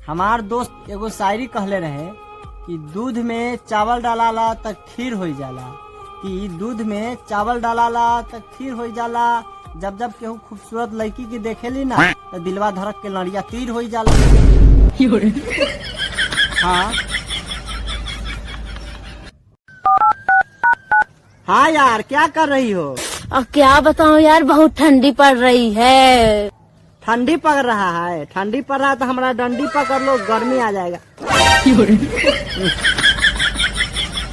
हमार दोस्त एगो शायरी कहले रहे कि दूध में चावल डालाला तक खीर हो जाला, कि दूध में चावल डालाला तक खीर हो जाला। जब जब केहू खूबसूरत लड़की की देखेली ना तो दिलवा धड़क के लड़िया तीर हो जाला। हाँ हाँ यार, क्या कर रही हो? अब क्या बताऊं यार, बहुत ठंडी पड़ रही है। ठंडी पड़ रहा है? ठंडी पड़ रहा है तो हमारा डंडी पकड़ लो, गर्मी आ जाएगा।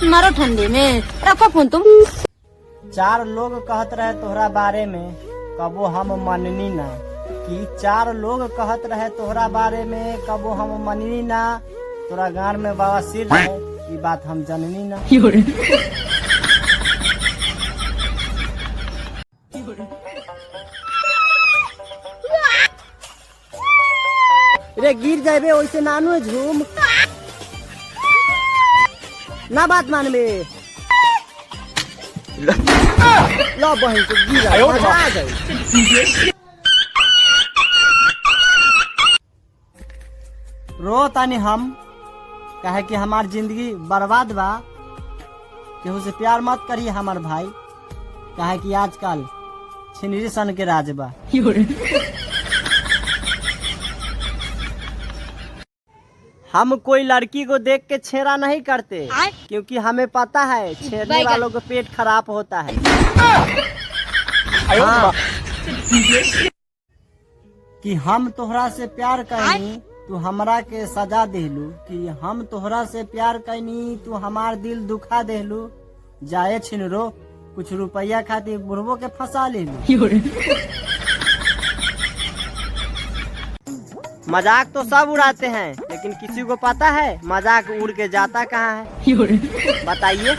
मारो ठंडी में, रखो फोन तुम। 4 लोग कहत रहे तोहरा बारे में, कबो हम मननी ना। कि 4 लोग कहत रहे तोहरा बारे में, कबो हम मननी ना। तोरा गान में बाबा सिर रहे, ये बात हम जननी ना। रे गिर जाबे वैसे नानू झूम ना, बात मानबे। लो बहन को गिरा, मजा आ गई। रो तानी हम कहे कि हमार जिंदगी बर्बाद बा। केहू से प्यार मत करिए हमार भाई, कहे कि आजकल छिनरी सन के राज बा। हम कोई लड़की को देख के छेड़ा नहीं करते, क्योंकि हमें पता है छेड़ने वालों का पेट खराब होता है। हाँ। कि हम तोहरा से प्यार करनी तू हमरा के सजा देलू, कि हम तोहरा से प्यार करनी तू हमार दिल दुखा देलू। जाए छिनरो, कुछ रुपया खातिर बुढ़बो के फंसा लेलू। मजाक तो सब उड़ाते हैं, लेकिन किसी को पता है मजाक उड़ के जाता कहाँ है? बताइए।